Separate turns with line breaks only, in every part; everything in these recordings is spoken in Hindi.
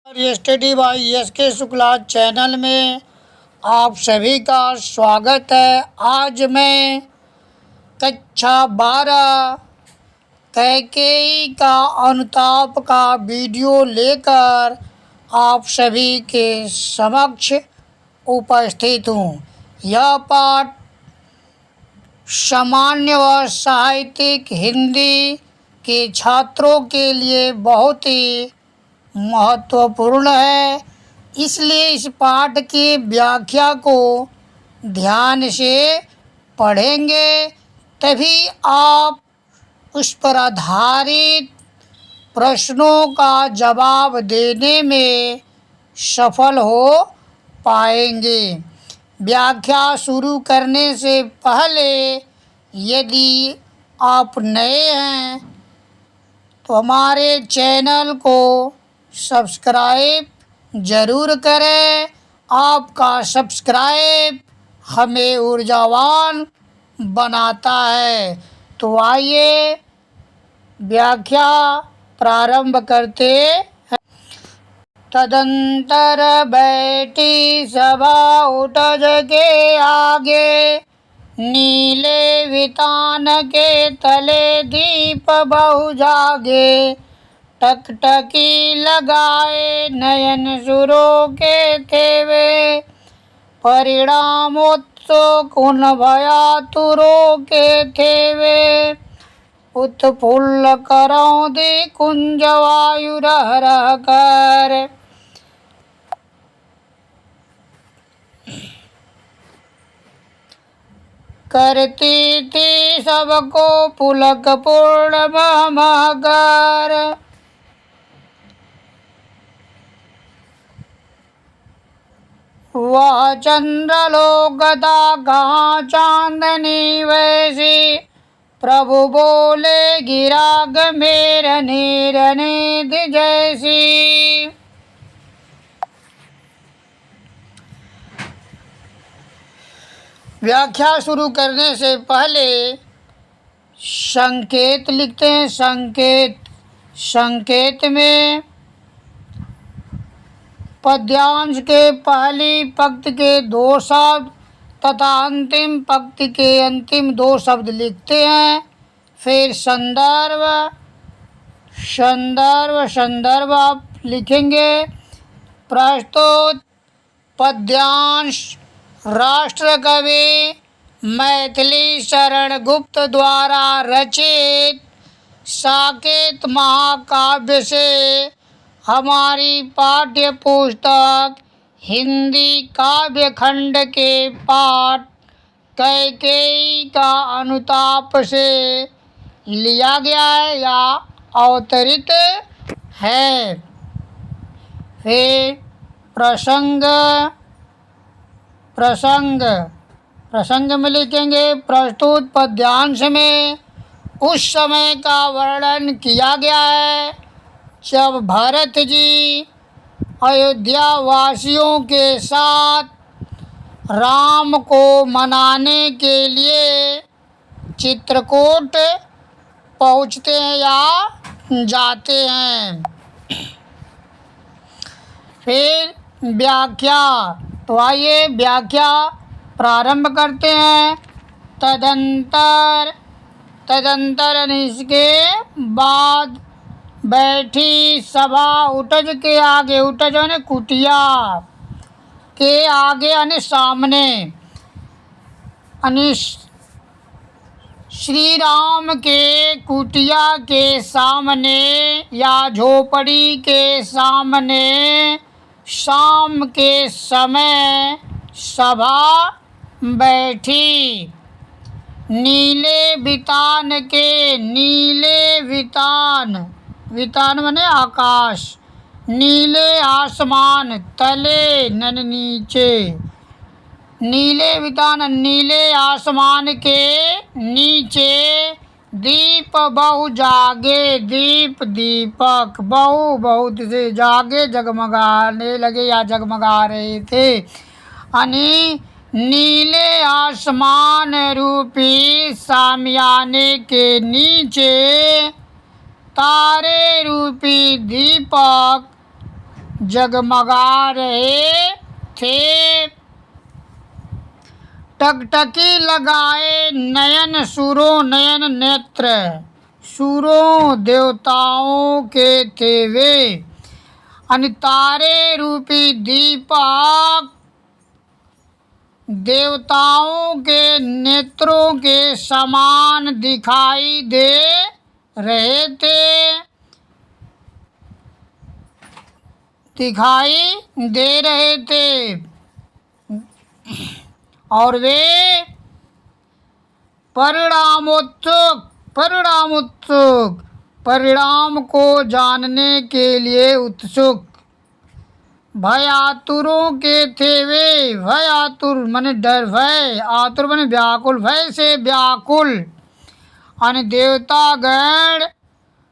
Study bye SK. Shukla channel में आप सभी का स्वागत है। आज मैं कक्षा 12 कैकेयी का अनुताप का वीडियो लेकर आप सभी के समक्ष उपस्थित हूँ। यह पाठ सामान्य व साहित्यिक हिंदी के छात्रों के लिए बहुत ही महत्वपूर्ण है, इसलिए इस पाठ की व्याख्या को ध्यान से पढ़ेंगे, तभी आप उस पर आधारित प्रश्नों का जवाब देने में सफल हो पाएंगे। व्याख्या शुरू करने से पहले यदि आप नए हैं तो हमारे चैनल को सब्सक्राइब ज़रूर करें। आपका सब्सक्राइब हमें ऊर्जावान बनाता है। तो आइए व्याख्या प्रारंभ करते हैं। तदंतर बैठी सभा उठज के आगे, नीले वितान के तले दीप बहु जागे। टकटकी लगाए नयन सुरों के थे वे, परिणामोत्सुक उन भयातुरों के थे वे। उत्फुल्ल करौंदी कुंज वायु रह रह कर, करती थी सबको पुलक पूर्ण महमगर। वह चंद्रलोकता कहाँ चांदनी वैसी, प्रभु बोले गिराग मेरा निध जैसी। व्याख्या शुरू करने से पहले संकेत लिखते हैं। संकेत में पद्यांश के पहली पंक्ति के 2 शब्द तथा अंतिम पंक्ति के अंतिम 2 शब्द लिखते हैं। फिर संदर्भ आप लिखेंगे। प्रस्तुत पद्यांश राष्ट्र कवि मैथिली शरण गुप्त द्वारा रचित साकेत महाकाव्य से हमारी पाठ्य पुस्तक हिंदी काव्य खंड के पाठ कैकेयी का अनुताप से लिया गया है या अवतरित है। फिर प्रसंग में लिखेंगे। प्रस्तुत पद्यांश में उस समय का वर्णन किया गया है जब भरत जी अयोध्या वासियों के साथ राम को मनाने के लिए चित्रकूट पहुँचते हैं या जाते हैं। फिर व्याख्या, तो आइए व्याख्या प्रारंभ करते हैं। तदंतर इसके बाद बैठी सभा उठज के आगे, उठज यानी कुटिया के आगे यानी सामने, यानी श्री राम के कुटिया के सामने या झोपड़ी के सामने शाम के समय सभा बैठी। नीले वितान माने आकाश, नीले आसमान तले नन नीचे, नीले वितान नीले आसमान के नीचे दीप बहु जागे, दीपक बहु बहुत से जागे, जगमगाने लगे या जगमगा रहे थे। यानी नीले आसमान रूपी सामियाने के नीचे तारे रूपी दीपक जगमगा रहे थे। टकटकी लगाए नयन सूरों नयन नेत्र, सूरों देवताओं के थे वे। तारे रूपी दीपक देवताओं के नेत्रों के समान दिखाई दे रहे थे, और वे परिणाम को जानने के लिए उत्सुक, भयातुरों के थे वे। भयातुर माने डर, भय, आतुर माने व्याकुल, भय से व्याकुल। देवतागण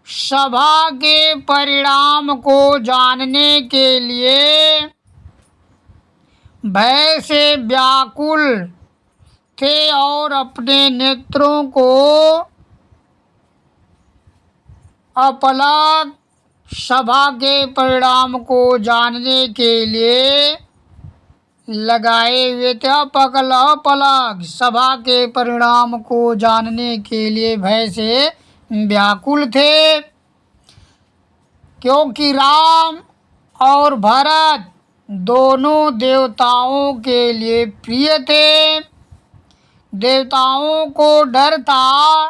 सभा के परिणाम को जानने के लिए भय से व्याकुल थे और अपने नेत्रों को अपलक सभा के परिणाम को जानने के लिए लगाए हुए थे। अपलक सभा के परिणाम को जानने के लिए भय से व्याकुल थे, क्योंकि राम और भरत दोनों देवताओं के लिए प्रिय थे। देवताओं को डर था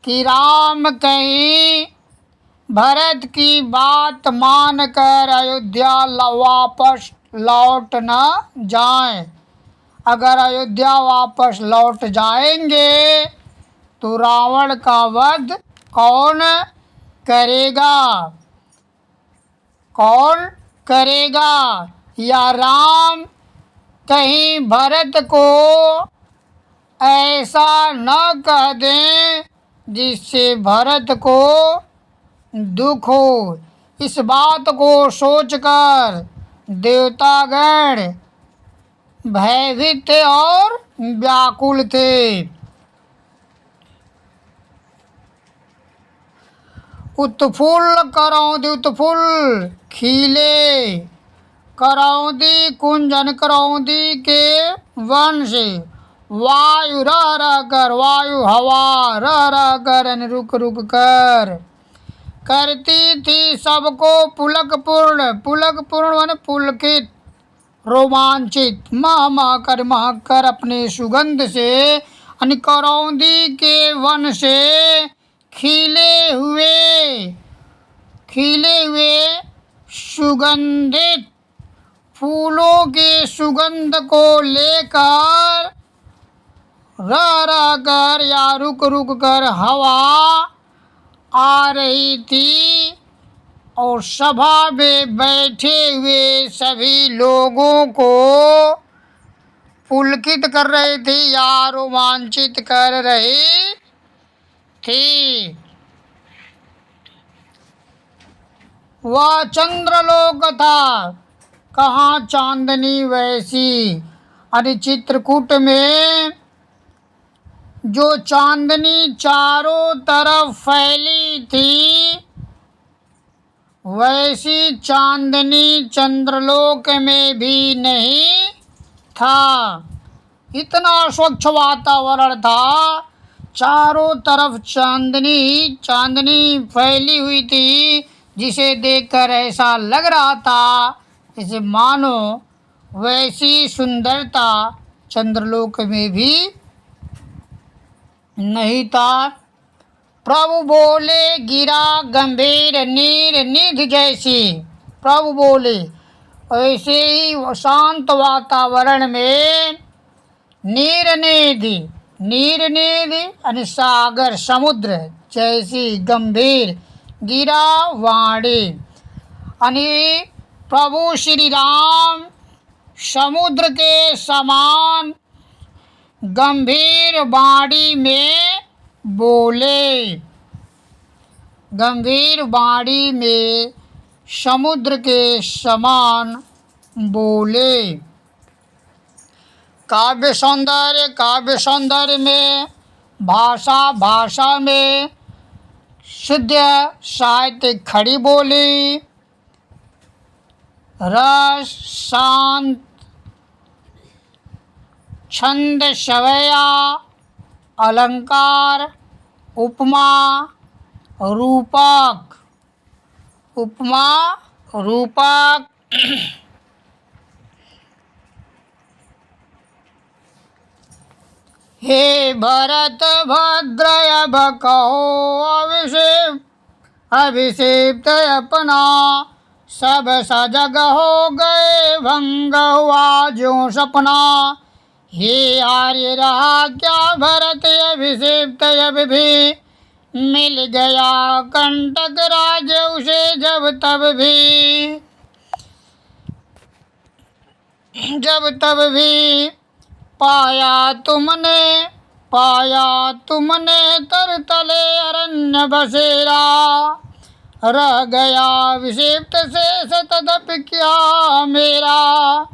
कि राम कहीं भरत की बात मानकर अयोध्या वापस लौट न जाएं। अगर अयोध्या वापस लौट जाएंगे तो रावण का वध कौन करेगा, या राम कहीं भरत को ऐसा न कह दें जिससे भरत को दुख हो। इस बात को सोचकर देवतागण भयभीत थे और व्याकुल थे। उत्फुल्ल करौंदी, उत्फुल्ल खिले करौंदी कुंजन, करौंदी के वन से वायु रह रह कर, वायु हवा रह रह कर, रुक रुक कर करती थी सबको पुलकपूर्ण, पुलकपूर्ण माने पुलकित, रोमांचित, मह कर अपने सुगंध से। करौंदी के वन से खिले हुए सुगंधित फूलों के सुगंध को लेकर रह रह कर या रुक रुक कर हवा आ रही थी, और सभा में बैठे हुए सभी लोगों को पुलकित कर रही थी या रोमांचित कर रही थी। वह चंद्रलोक था, कहाँ चांदनी वैसी। चित्रकूट में जो चांदनी चारों तरफ फैली थी, वैसी चांदनी चंद्रलोक में भी नहीं था। इतना स्वच्छ वातावरण था, चारों तरफ चांदनी फैली हुई थी, जिसे देखकर ऐसा लग रहा था जैसे मानो वैसी सुंदरता चंद्रलोक में भी नहीं था। प्रभु बोले गिरा गंभीर नीर निधि जैसी। प्रभु बोले, ऐसे ही शांत वातावरण में नीर निधि यानी सागर समुद्र जैसी गंभीर, गिरा वाणी यानी प्रभु श्री राम समुद्र के समान गंभीर वाणी में बोले। गंभीर वाणी में समुद्र के समान बोले। काव्य सौंदर्य में, भाषा में शुद्ध साहित्य खड़ी बोली। रस शांत छंद सवया अलंकार उपमा रूपक उपमा रूपक। हे भरत भद्रयभ कहो अभिषेक अपना सब सजग हो गए भंग हुआ जो सपना। हे आर्य रहा क्या भरत अभिषेक अब भी मिल गया कंटक राज उसे जब तब भी पाया तुमने तर तले अरण्य बसेरा। रह गया विषिप्त शेष तदपि क्या मेरा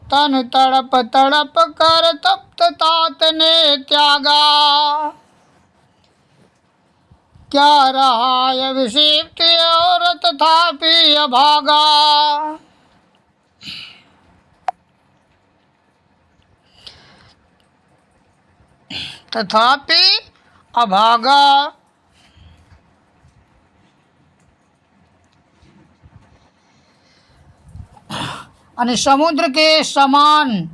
तन तड़प तड़प कर तप्त तात ने त्यागा। क्या रहा विषिप्त और तथापि अभागा। तथापि अभागा। अनि समुद्र के समान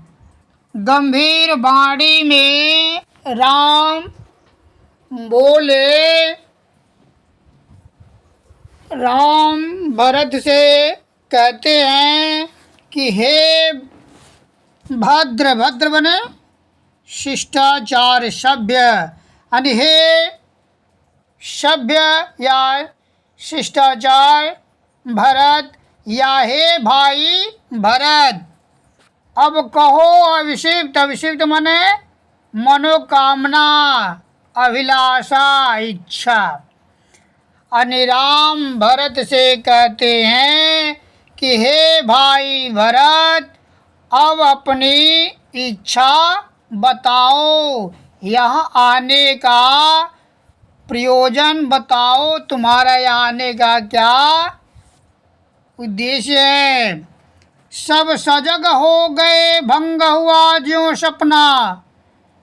गंभीर वाणी में राम बोले। राम भरत से कहते हैं कि हे भद्र, भद्र बने शिष्टाचार सभ्य, आणि हे सभ्य या शिष्टाचार भरत या हे भाई भरत। अब कहो अभिषिप्त, अभिषिप्त माने मनोकामना अभिलाषा इच्छा। अनि राम भरत से कहते हैं कि हे भाई भरत अब अपनी इच्छा बताओ, यहाँ आने का प्रयोजन बताओ, तुम्हारा यहाँ आने का क्या उद्देश्य है। सब सजग हो गए भंग हुआ ज्यों सपना।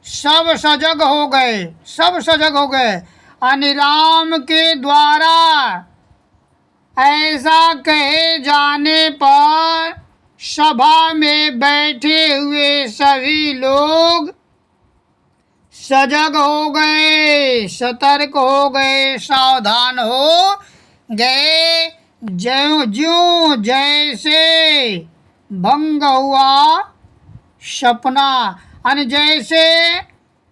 सब सजग हो गए, सब सजग हो गए। अनि राम के द्वारा ऐसा कहे जाने पर सभा में बैठे हुए सभी लोग सजग हो गए, सतर्क हो गए, सावधान हो गए। ज्यों जैसे भंग हुआ सपना, अनि जैसे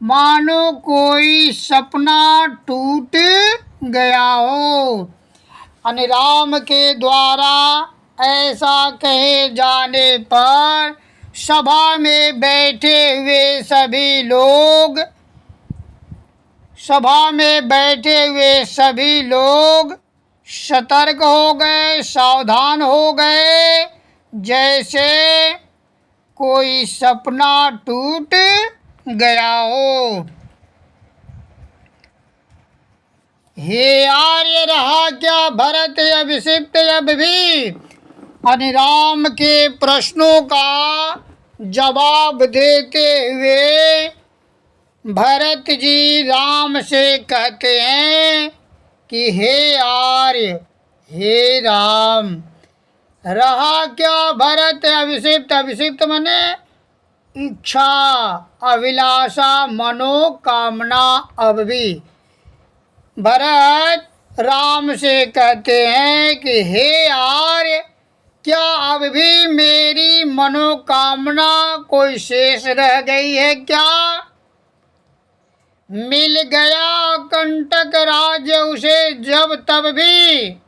मानो कोई सपना टूट गया हो। अनि राम के द्वारा ऐसा कहे जाने पर सभा में बैठे हुए सभी लोग सतर्क हो गए, सावधान हो गए, जैसे कोई सपना टूट गया हो। हे आर्य रहा क्या भरत अभिषिप्त अब भी। अनि राम के प्रश्नों का जवाब देते हुए भरत जी राम से कहते हैं कि हे आर्य, हे राम, रहा क्या भरत अभिषिप्त। अभिषिप्त माने इच्छा अभिलाषा मनोकामना अब भी। भरत राम से कहते हैं कि हे आर्य, क्या अब भी मेरी मनोकामना कोई शेष रह गई है क्या। मिल गया कंटक राज्य उसे जब तब भी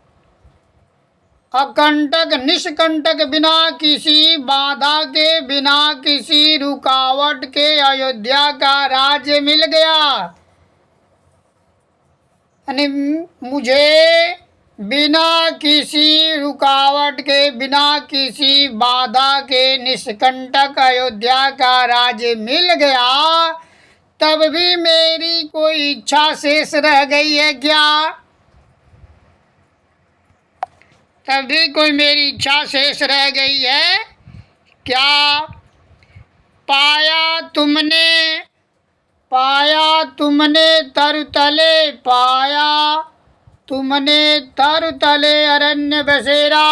अकंटक निष्कंटक, बिना किसी बाधा के, बिना किसी रुकावट के अयोध्या का राज्य मिल गया। यानी मुझे बिना किसी रुकावट के, बिना किसी बाधा के निष्कंटक अयोध्या का राज्य मिल गया। तब भी मेरी कोई इच्छा शेष रह गई है क्या। तब भी कोई मेरी इच्छा शेष रह गई है क्या? पाया तुमने तरतले, पाया तुमने तरतले अरण्य बसेरा।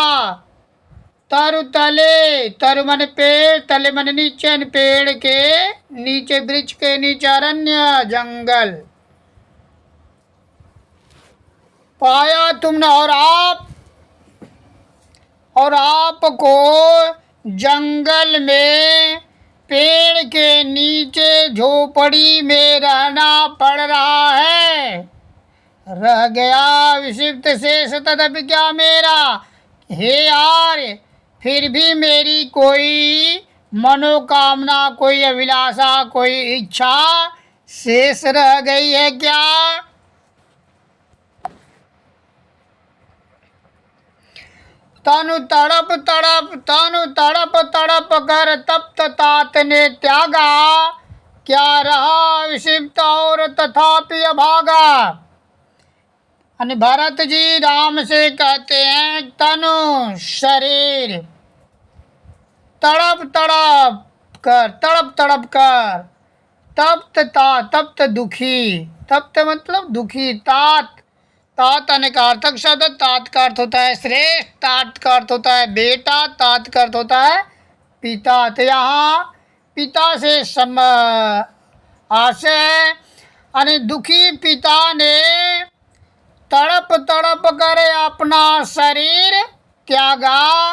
तरतले, तर मन पेड़, तले मन नीचे, पेड़ के नीचे, वृक्ष के नीचे अरण्य जंगल। पाया तुमने, और आपको जंगल में पेड़ के नीचे झोपड़ी में रहना पड़ रहा है। रह गया विषिप्त शेष तदपि क्या मेरा। हे यार, फिर भी मेरी कोई मनोकामना, कोई अभिलाषा, कोई इच्छा शेष रह गई है क्या? तनु तड़प तड़प कर तप्त तात ने त्यागा। क्या रहा विषिप्त और तथापि अभागा। अनि भरत जी राम से कहते हैं, तनु शरीर तड़प तड़प कर, तप्त दुखी, तप्त मतलब दुखी, तात अनेकार्थक शब्द। तात का अर्थ होता है श्रेष्ठ, तात का अर्थ होता है बेटा, तात का अर्थ होता है पिता। तो यहाँ पिता से आशय है। यानी दुखी पिता ने तड़प कर अपना शरीर त्यागा।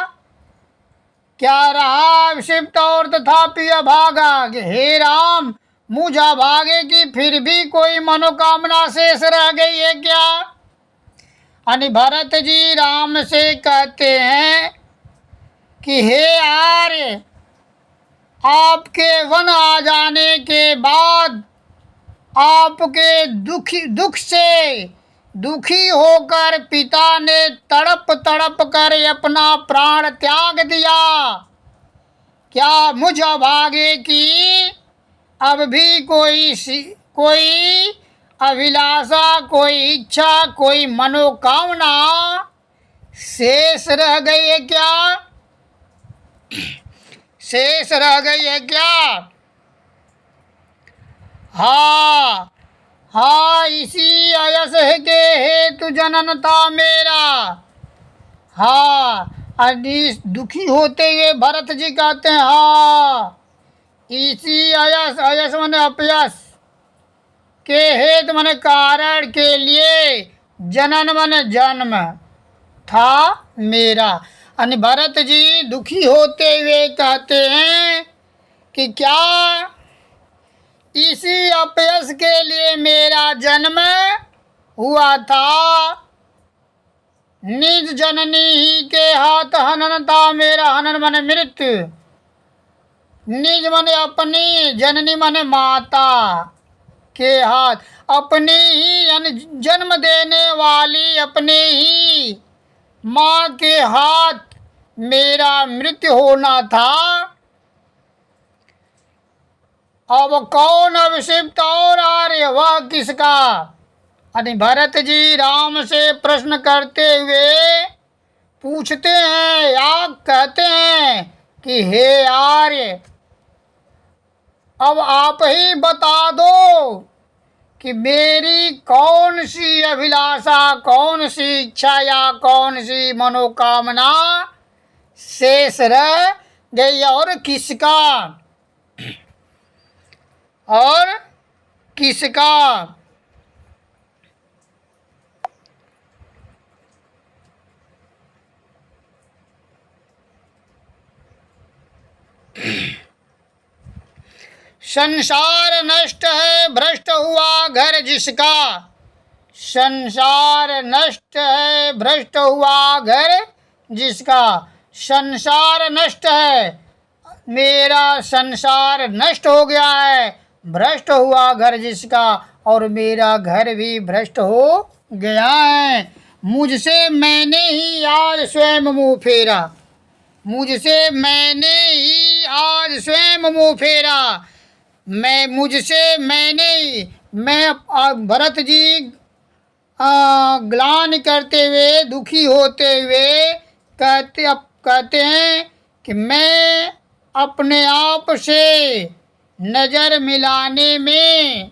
क्या रहा विषिप्त और तथापि अभागा। हे राम, मुझ अभागे की फिर भी कोई मनोकामना शेष रह गई है क्या? अनि भरत जी राम से कहते हैं कि हे आर्य, आपके वन आ जाने के बाद आपके दुख से दुखी होकर पिता ने तड़प कर अपना प्राण त्याग दिया। क्या मुझ अभागे की अब भी कोई अभिलाषा, कोई इच्छा, कोई मनोकामना शेष रह गई है क्या? शेष रह गई है क्या? हाँ, इसी अयस के हेतु जनन था मेरा। हाँ, दुखी होते हुए भरत जी कहते हैं, हाँ, इसी अयस माने अपयस के हेतु माने कारण के लिए, जनन माने जन्म था मेरा। अनि भरत जी दुखी होते हुए कहते हैं कि क्या इसी अपयस के लिए मेरा जन्म हुआ था। निज जननी ही के हाथ हनन था मेरा। हनन माने मृत्यु, निज माने अपनी, जननी माने माता के हाथ, अपनी ही यानी जन्म देने वाली अपनी ही माँ के हाथ मेरा मृत्यु होना था। अब कौन अभिषिप्त और आर्य, वह किसका? अनि भरत जी राम से प्रश्न करते हुए पूछते हैं या कहते हैं कि हे आर्य, अब आप ही बता दो कि मेरी कौन सी अभिलाषा, कौन सी इच्छा या कौन सी मनोकामना शेष रह गई और किसका संसार नष्ट है भ्रष्ट हुआ घर जिसका। संसार नष्ट है भ्रष्ट हुआ घर जिसका। संसार नष्ट है, मेरा संसार नष्ट हो गया है। भ्रष्ट हुआ घर जिसका, और मेरा घर भी भ्रष्ट हो गया है। मुझसे मैंने ही आज स्वयं मुँह फेरा। मुझसे मैंने ही आज स्वयं मुँह फेरा। मैं भरत जी ग्लानि करते हुए, दुखी होते हुए कहते हैं कि मैं अपने आप से नज़र मिलाने में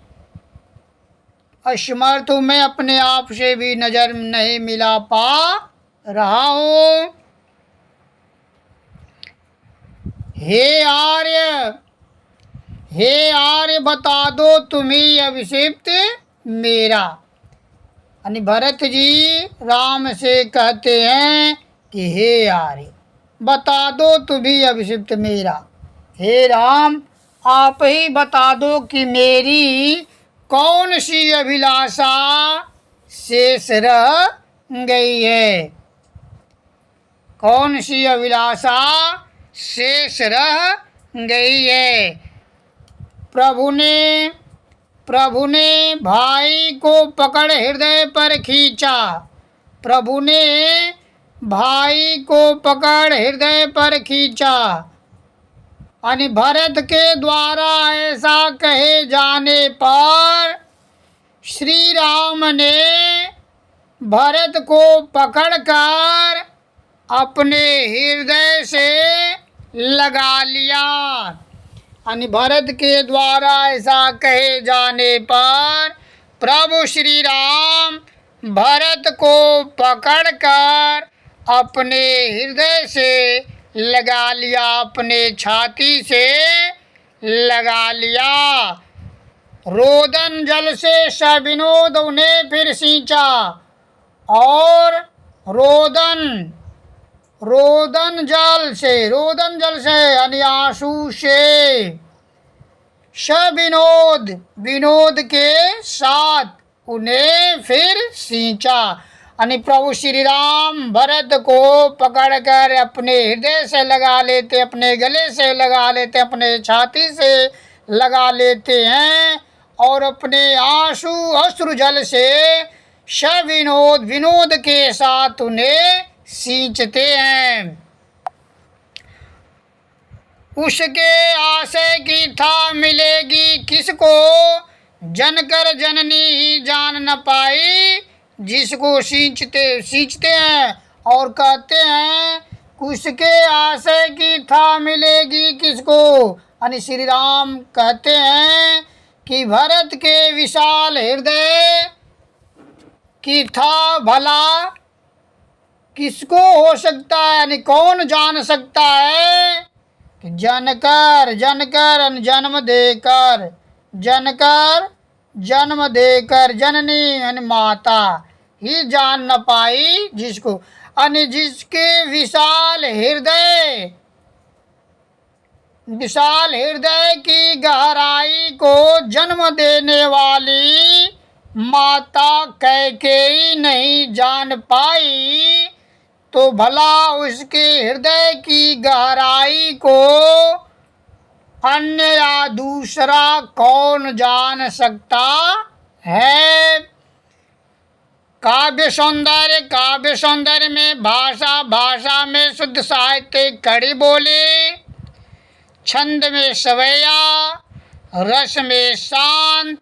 असमर्थ हूँ, मैं अपने आप से भी नज़र नहीं मिला पा रहा हूँ। हे आर्य बता दो तुम्ही अभिषिक्त मेरा। यानी भरत जी राम से कहते हैं कि हे आर्य बता दो तुम्ही अभिषिक्त मेरा। हे राम आप ही बता दो कि मेरी कौन सी अभिलाषा शेष रह गई है, कौन सी अभिलाषा शेष रह गई है। प्रभु ने भाई को पकड़ हृदय पर खींचा, प्रभु ने भाई को पकड़ हृदय पर खींचा। यानी भरत के द्वारा ऐसा कहे जाने पर श्री राम ने भरत को पकड़कर अपने हृदय से लगा लिया। यानी भरत के द्वारा ऐसा कहे जाने पर प्रभु श्री राम भरत को पकड़कर अपने हृदय से लगा लिया, अपने छाती से लगा लिया। रोदन जल से सविनोद उन्हें फिर सींचा और रोदन जल से यानी आंसू से विनोद के साथ उन्हें फिर सींचा। यानी प्रभु श्री राम भरत को पकड़कर अपने हृदय से लगा लेते, अपने गले से लगा लेते, अपने छाती से लगा लेते हैं और अपने अश्रु जल से विनोद के साथ उन्हें सींचते हैं। उसके आशय की था मिलेगी किसको, जनकर जननी ही जान न पाई जिसको सींचते हैं। और कहते हैं उसके आशय की था मिलेगी किसको। यानी श्री राम कहते हैं कि भरत के विशाल हृदय की था भला किसको हो सकता है, यानी कौन जान सकता है कि जनकर जन्म देकर जननी यानी माता ही जान न पाई जिसको। यानी जिसके विशाल हृदय की गहराई को जन्म देने वाली माता कैकेयी नहीं जान पाई, तो भला उसके हृदय की गहराई को अन्य या दूसरा कौन जान सकता है। काव्य सौंदर्य में भाषा में शुद्ध साहित्य कड़ी बोली, छंद में सवैया, रस में शांत,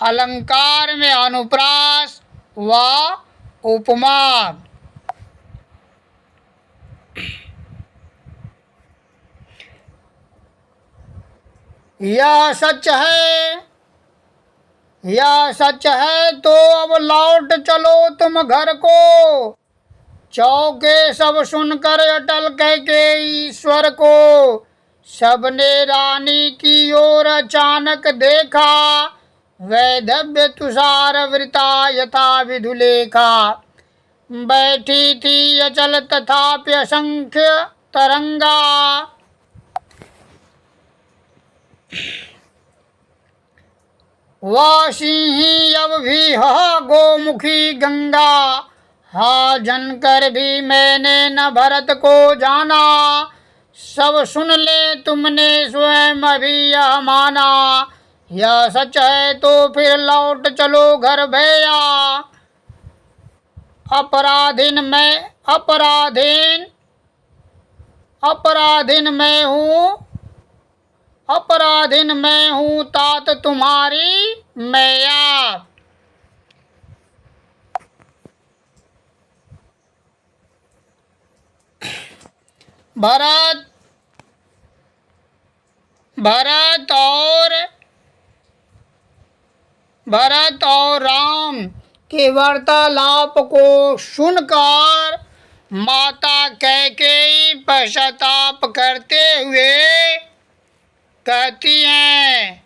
अलंकार में अनुप्रास व उपमा। यह सच है तो अब लौट चलो तुम घर को। चौके सब सुनकर अटल कह के ईश्वर को, सबने रानी की ओर अचानक देखा, वैधव्य तुषार वृता यथा विधुलेखा। बैठी थी अचल तथापि असंख्य तरंगा, वासिही अब भी हा गोमुखी गंगा। हा जनकर भी मैंने न भरत को जाना, सब सुन ले तुमने स्वयं अभी यह माना। यह सच है तो फिर लौट चलो घर भैया, अपराधीन मैं हूँ तात तुम्हारी मैया। भरत भरत और राम के वार्तालाप को सुनकर माता कैकेयी पश्चाताप करते हुए कहती हैं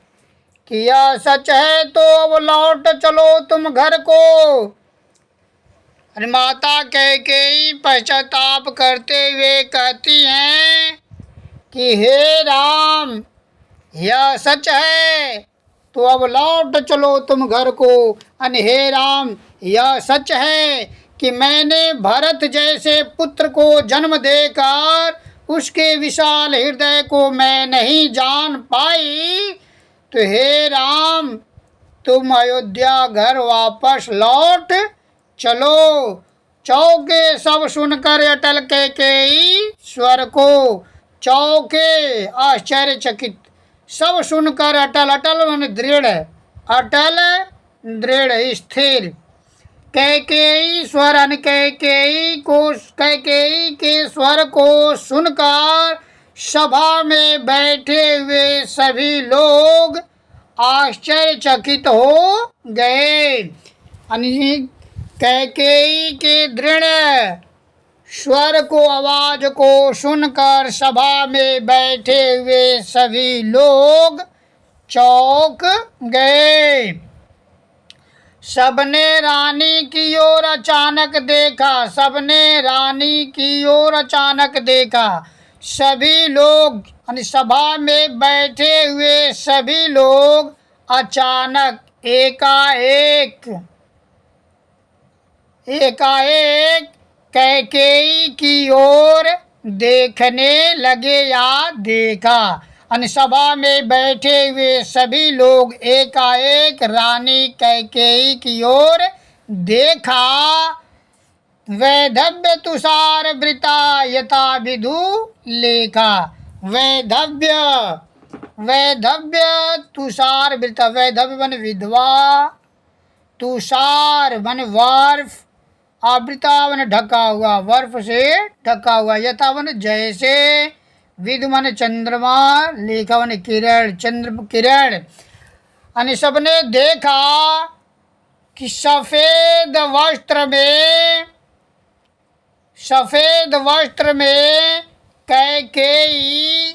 कि यह सच है तो अब लौट चलो तुम घर को। और माता कैकेयी पश्चाताप करते हुए कहती हैं कि हे राम, यह सच है तो अब लौट चलो तुम घर को। और हे राम, यह सच है कि मैंने भरत जैसे पुत्र को जन्म देकर उसके विशाल हृदय को मैं नहीं जान पाई, तो हे राम, तुम अयोध्या घर वापस लौट चलो। चौके सब सुनकर अटल कैकेयी स्वर को चौके आश्चर्यचकित, सब सुनकर अटल, अटल मन दृढ़, अटल दृढ़ स्थिर। कैकेयी स्वर कैकेयी के स्वर को सुनकर सभा में बैठे हुए सभी लोग आश्चर्यचकित हो गए। कैकेयी के दृढ़ स्वर को, आवाज को सुनकर सभा में बैठे हुए सभी लोग चौंक गए। सबने रानी की ओर अचानक देखा, सबने रानी की ओर अचानक देखा। सभी लोग सभा में बैठे हुए सभी लोग अचानक एकाएक कैकेयी की ओर देखने लगे या देखा। सभा में बैठे हुए सभी लोग एकाएक रानी कैकेयी की ओर देखा। वैधव्य तुषार वृता यथा विधु लेखा। वैधव्य तुषार वृता, वैधव्य बन विधवा, तुषार बन बर्फ, आवृता बन ढका हुआ, बर्फ से ढका हुआ, यथा बन जैसे, विधु मन चंद्रमा, लेखा मन किरण, चंद्र किरण। सबने देखा कि सफेद वस्त्र में कैकेयी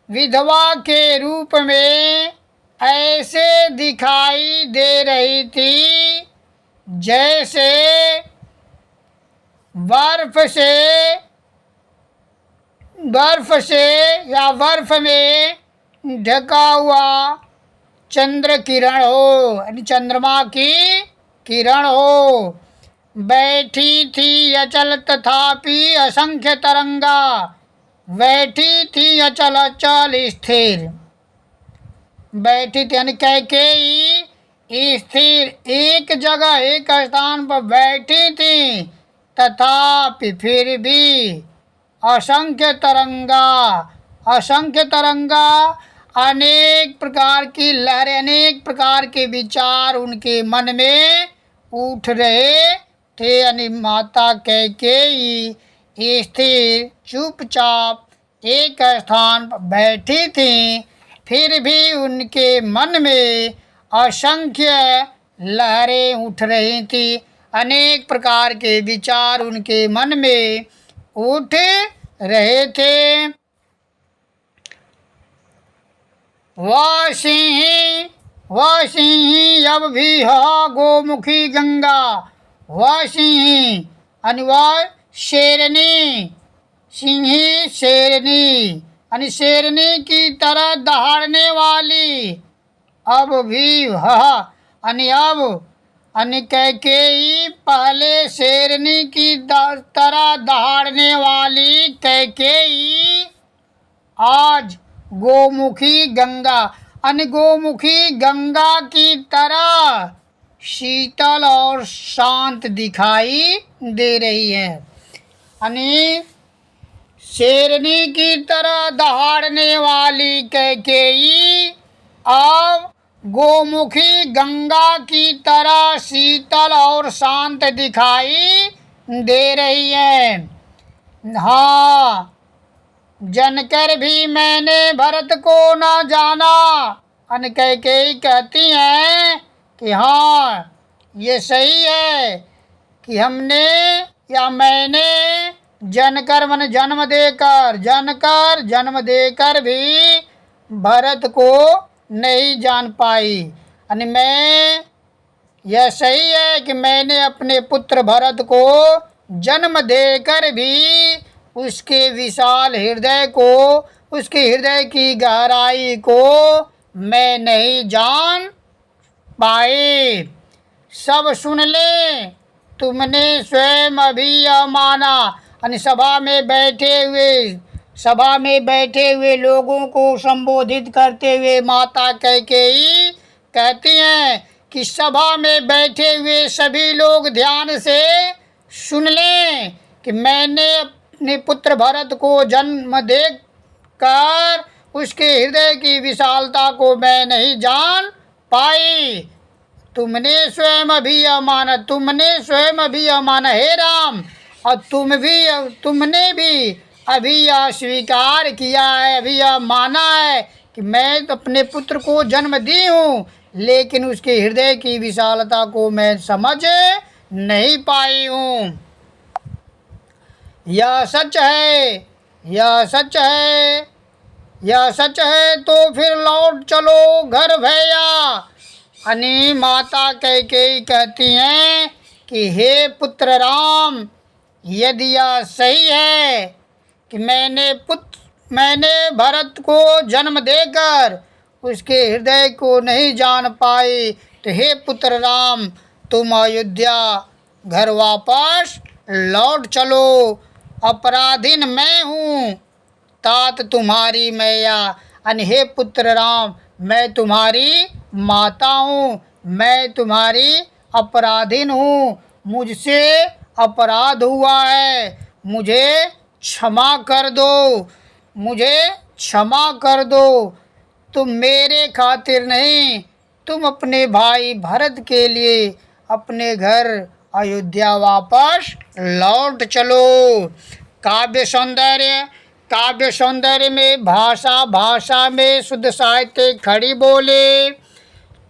विधवा के रूप में ऐसे दिखाई दे रही थी जैसे बर्फ से या बर्फ में ढका हुआ चंद्र किरण हो, चंद्रमा की किरण हो। बैठी थी अचल तथापि असंख्य तरंगा, बैठी थी अचल अचल स्थिर। बैठी थी यानी कैकेयी स्थिर एक जगह एक स्थान पर बैठी थी, तथापि फिर भी असंख्य तरंगा, अनेक प्रकार की लहरें, अनेक प्रकार के विचार उनके मन में उठ रहे थे। यानी माता कैकेयी स्थिर चुपचाप एक स्थान पर बैठी थी, फिर भी उनके मन में असंख्य लहरें उठ रही थी, अनेक प्रकार के विचार उनके मन में उठ रहे थे। वह सिंही अब भी गोमुखी गंगा, वह सिंही अनिवार्य शेरनी, सिंही शेरनी शेरनी की तरह दहाड़ने वाली, अब भी वह कैकेयी पहले शेरनी की तरह दहाड़ने वाली कैकेयी आज गोमुखी गंगा गोमुखी गंगा की तरह शीतल और शांत दिखाई दे रही है। शेरनी की तरह दहाड़ने वाली कैकेयी अब गोमुखी गंगा की तरह शीतल और शांत दिखाई दे रही है। हाँ, जनकर भी मैंने भरत को न जाना। अन कैकेयी कहती हैं कि हाँ, ये सही है कि हमने या मैंने जनकर मन जन्म देकर भी भरत को नहीं जान पाई। यानी मैं, यह सही है कि मैंने अपने पुत्र भरत को जन्म देकर भी उसके विशाल हृदय को, उसके हृदय की गहराई को मैं नहीं जान पाई। सब सुन ले, तुमने स्वयं अभी यह माना। यानी सभा में बैठे हुए लोगों को संबोधित करते हुए माता कैकेयी कहती हैं कि सभा में बैठे हुए सभी लोग ध्यान से सुन लें कि मैंने अपने पुत्र भरत को जन्म देकर उसके हृदय की विशालता को मैं नहीं जान पाई। तुमने स्वयं अभी यह माना हे राम, और तुमने भी अभी यह स्वीकार किया है, अभी यह माना है कि मैं अपने पुत्र को जन्म दी हूँ, लेकिन उसके हृदय की विशालता को मैं समझ नहीं पाई हूँ। यह सच है तो फिर लौट चलो घर भैया। अनि माता कैकेयी कहती हैं कि हे पुत्र राम, यदि यह सही है कि मैंने भरत को जन्म देकर उसके हृदय को नहीं जान पाई, तो हे पुत्र राम, तुम अयोध्या घर वापस लौट चलो। अपराधीन मैं हूँ, तात तुम्हारी मैया। अनि हे पुत्र राम, मैं तुम्हारी माता हूँ, मैं तुम्हारी अपराधीन हूँ, मुझसे अपराध हुआ है, मुझे क्षमा कर दो। तुम मेरे खातिर नहीं, तुम अपने भाई भरत के लिए अपने घर अयोध्या वापस लौट चलो। काव्य सौंदर्य में भाषा में शुद्ध साहित्य खड़ी बोले,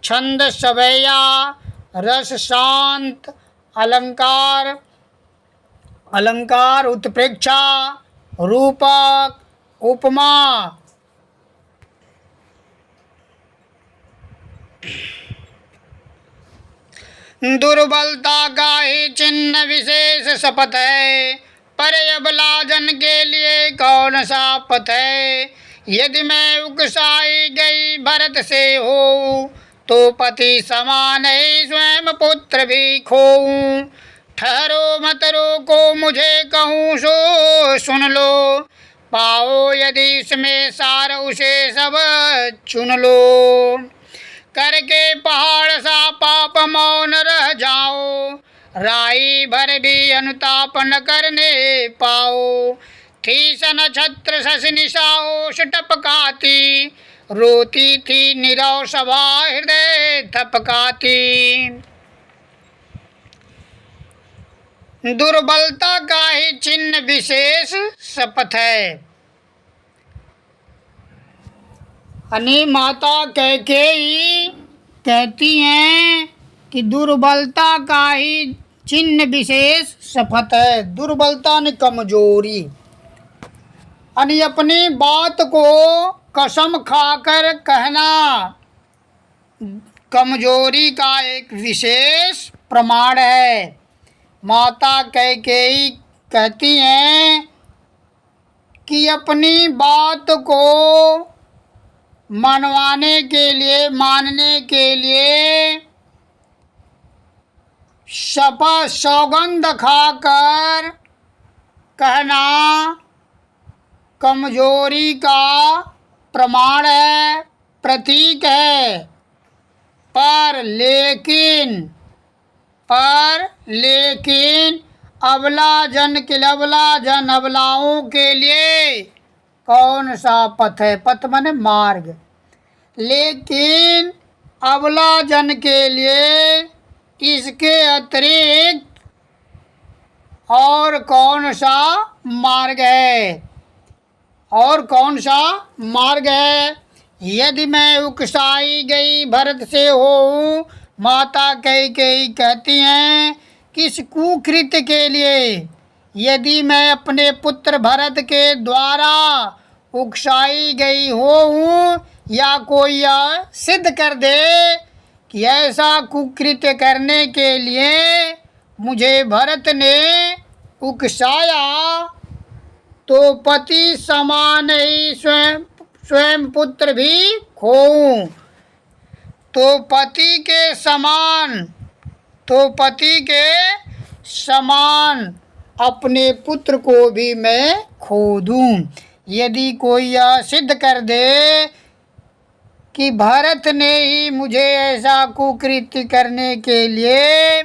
छंद सवैया, रस शांत, अलंकार उत्प्रेक्षा, रूपक, उपमा। दुर्बलता का ही चिन्ह विशेष शपथ है, पर अबलाजन के लिए कौन सा पथ है। यदि मैं उकसाई गई भरत से हो, तो पति समान ही स्वयं पुत्र भी खोऊं। ठहरो मत रोको मुझे कहूँ सो सुन लो, पाओ यदि इसमें सार उसे सब चुन लो। करके पहाड़ सा पाप मौन रह जाओ, राई भर भी अनुताप न करने पाओ। थी सन छत्र शशि निशाओ टपकाती, रोती थी निरव सभा हृदय थपकाती। दुर्बलता का ही चिन्ह विशेष शपथ है। अनि माता कैकेयी कहती हैं कि दुर्बलता का ही चिन्ह विशेष शपथ है। दुर्बलता ने कमजोरी, अनि अपनी बात को कसम खाकर कहना कमजोरी का एक विशेष प्रमाण है। माता कैकेयी कहती हैं कि अपनी बात को मानने के लिए शपथ सौगंध खाकर कहना कमजोरी का प्रमाण है, प्रतीक है। पर लेकिन अबलाओं के लिए कौन सा पथ है? पथ माने मार्ग। लेकिन अबलाजन के लिए इसके अतिरिक्त और कौन सा मार्ग है। और कौन सा मार्ग है? यदि मैं उकसाई गई भरत से होऊं, माता कैकेयी कहती हैं, किस कुकृत्य के लिए? यदि मैं अपने पुत्र भरत के द्वारा उकसाई गई होऊं, या कोई यह सिद्ध कर दे कि ऐसा कुकृत्य करने के लिए मुझे भरत ने उकसाया, तो पति समान ही स्वयं पुत्र भी खोऊं। तो पति के समान अपने पुत्र को भी मैं खो दूं। यदि कोई यह सिद्ध कर दे कि भरत ने ही मुझे ऐसा कुकृत्य करने के लिए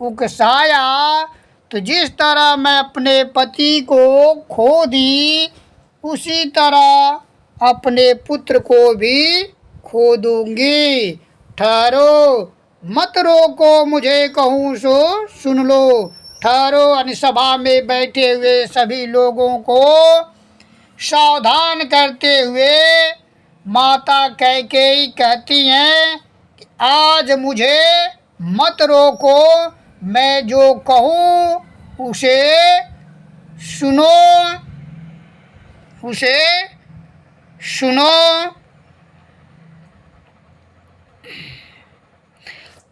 उकसाया, तो जिस तरह मैं अपने पति को खो दी, उसी तरह अपने पुत्र को भी खो दूंगी। ठहरो, मत रोको, मुझे कहूँ सो सुन लो। ठहरो, अन्य सभा में बैठे हुए सभी लोगों को सावधान करते हुए माता कैकेयी कहती हैं कि आज मुझे मत रोको, मैं जो कहूँ उसे सुनो।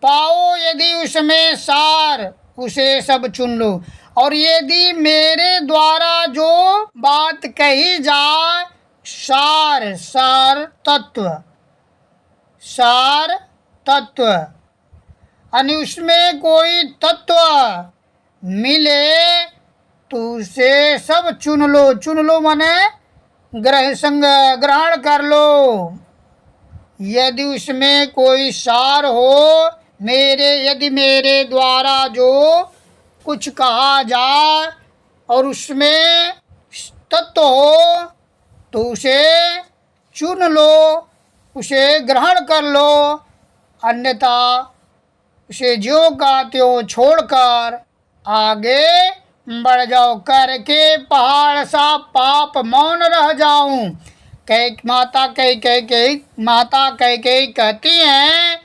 पाओ यदि उसमें सार, उसे सब चुन लो। और यदि मेरे द्वारा जो बात कही जाए, सार तत्व यानी उसमें कोई तत्व मिले, तो उसे सब चुन लो माने ग्रहण कर लो। यदि उसमें कोई सार हो, यदि मेरे द्वारा जो कुछ कहा जाए और उसमें तत्व हो, तो उसे चुन लो, उसे ग्रहण कर लो, अन्यथा उसे ज्यों का त्यों छोड़कर आगे बढ़ जाओ। करके पहाड़ सा पाप मौन रह जाऊं। माता कैकेयी कहती हैं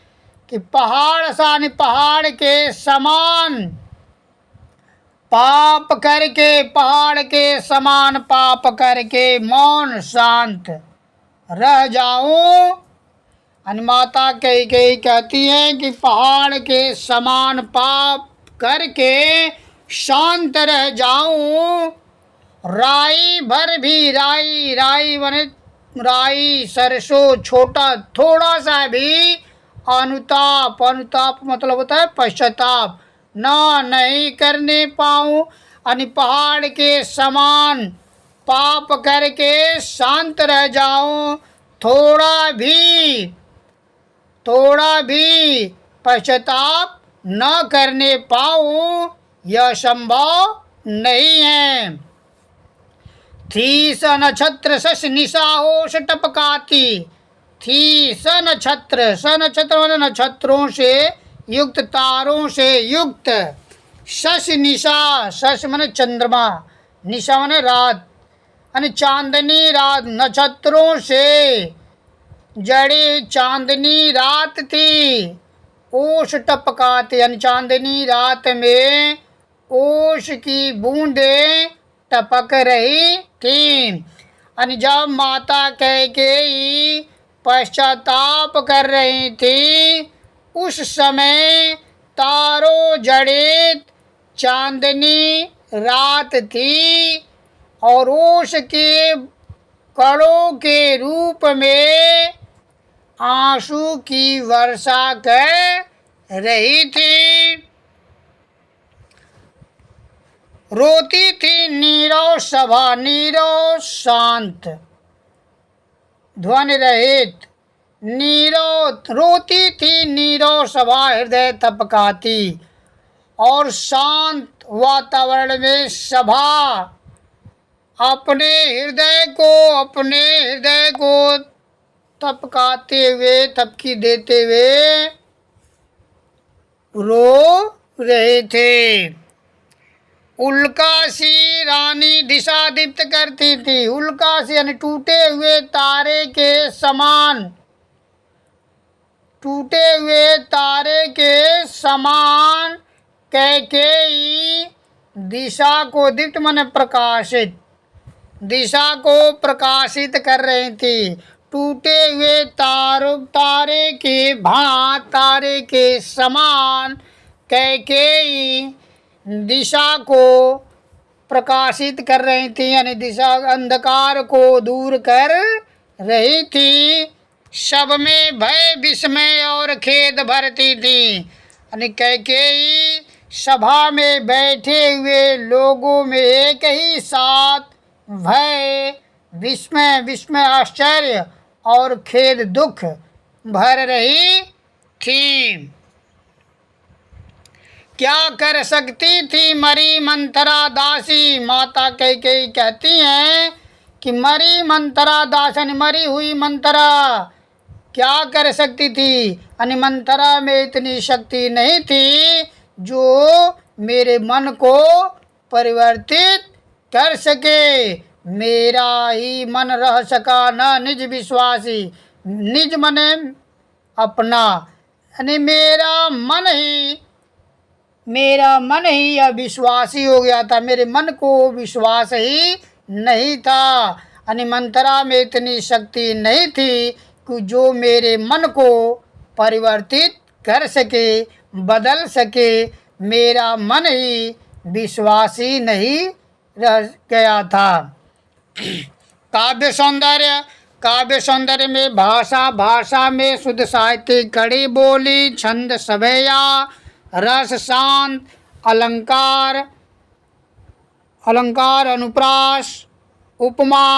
कि पहाड़ के समान पाप करके मौन शांत रह जाऊं। माता कैकेयी कहती हैं कि पहाड़ के समान पाप करके शांत रह जाऊं। राई भर भी, राई माने राई सरसों छोटा थोड़ा सा भी अनुताप मतलब होता है पश्चाताप, ना नहीं करने पाऊं। पहाड़ के समान पाप करके शांत रह जाऊं, थोड़ा भी पश्चाताप न करने पाऊं, यह संभव नहीं है। थी स नक्षत्र शश निशाहोश टपकाती। थी स नक्षत्र माने नक्षत्रों से युक्त, तारों से युक्त। शश माने चंद्रमा, निशा माने रात, चांदनी रात, नक्षत्रों से जड़ी चांदनी रात थी। ओश टपकाते चांदनी रात में ओश की बूंदें टपक रही थी। जब माता कैकेयी पश्चाताप कर रही थी, उस समय तारों जड़ित चांदनी रात थी और ओश के कणों के रूप में आंसू की वर्षा कर रही थी। रोती थी नीरव सभा, नीरव शांत ध्वनि रहित, नीरव रोती थी नीरव सभा, हृदय तपकाती। और शांत वातावरण में सभा अपने हृदय को तपकाते हुए, तपकी देते हुए रो रहे थे। उल्का सी रानी दिशा दीप्त करती थी। उल्का सी यानी टूटे हुए तारे के समान, टूटे हुए तारे के समान कैकेयी दिशा को दीप्त माने प्रकाशित, दिशा को प्रकाशित कर रही थी। टूटे हुए तारे के भांत, तारे के समान कैकेयी दिशा को प्रकाशित कर रही थी, यानी दिशा अंधकार को दूर कर रही थी। सब में भय, विस्मय और खेद भरती थी। यानी कैकेयी सभा में बैठे हुए लोगों में एक ही साथ भय, विस्मय, आश्चर्य और खेद, दुख भर रही थी। क्या कर सकती थी मरी मंथरा दासी? माता कैकेयी कहती हैं कि मरी मंथरा दास यानी मरी हुई मंथरा क्या कर सकती थी? यानी मंथरा में इतनी शक्ति नहीं थी जो मेरे मन को परिवर्तित कर सके। मेरा ही मन रह सका न निज विश्वासी, निज मने अपना, यानी मेरा मन ही अविश्वासी हो गया था। मेरे मन को विश्वास ही नहीं था। यानी मंथरा में इतनी शक्ति नहीं थी कि जो मेरे मन को परिवर्तित कर सके, बदल सके। मेरा मन ही विश्वासी नहीं रह गया था। काव्य सौंदर्य, काव्य सौंदर्य में भाषा में शुद्ध साहित्य, कड़ी बोली, छंद सभैया, रस शांत, अलंकार अनुप्रास, उपमा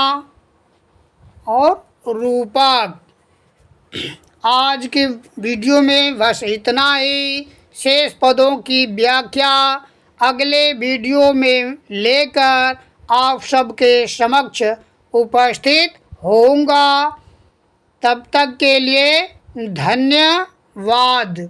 और रूपक। आज के वीडियो में बस इतना ही। शेष पदों की व्याख्या अगले वीडियो में लेकर आप सबके समक्ष उपस्थित होऊंगा। तब तक के लिए धन्यवाद।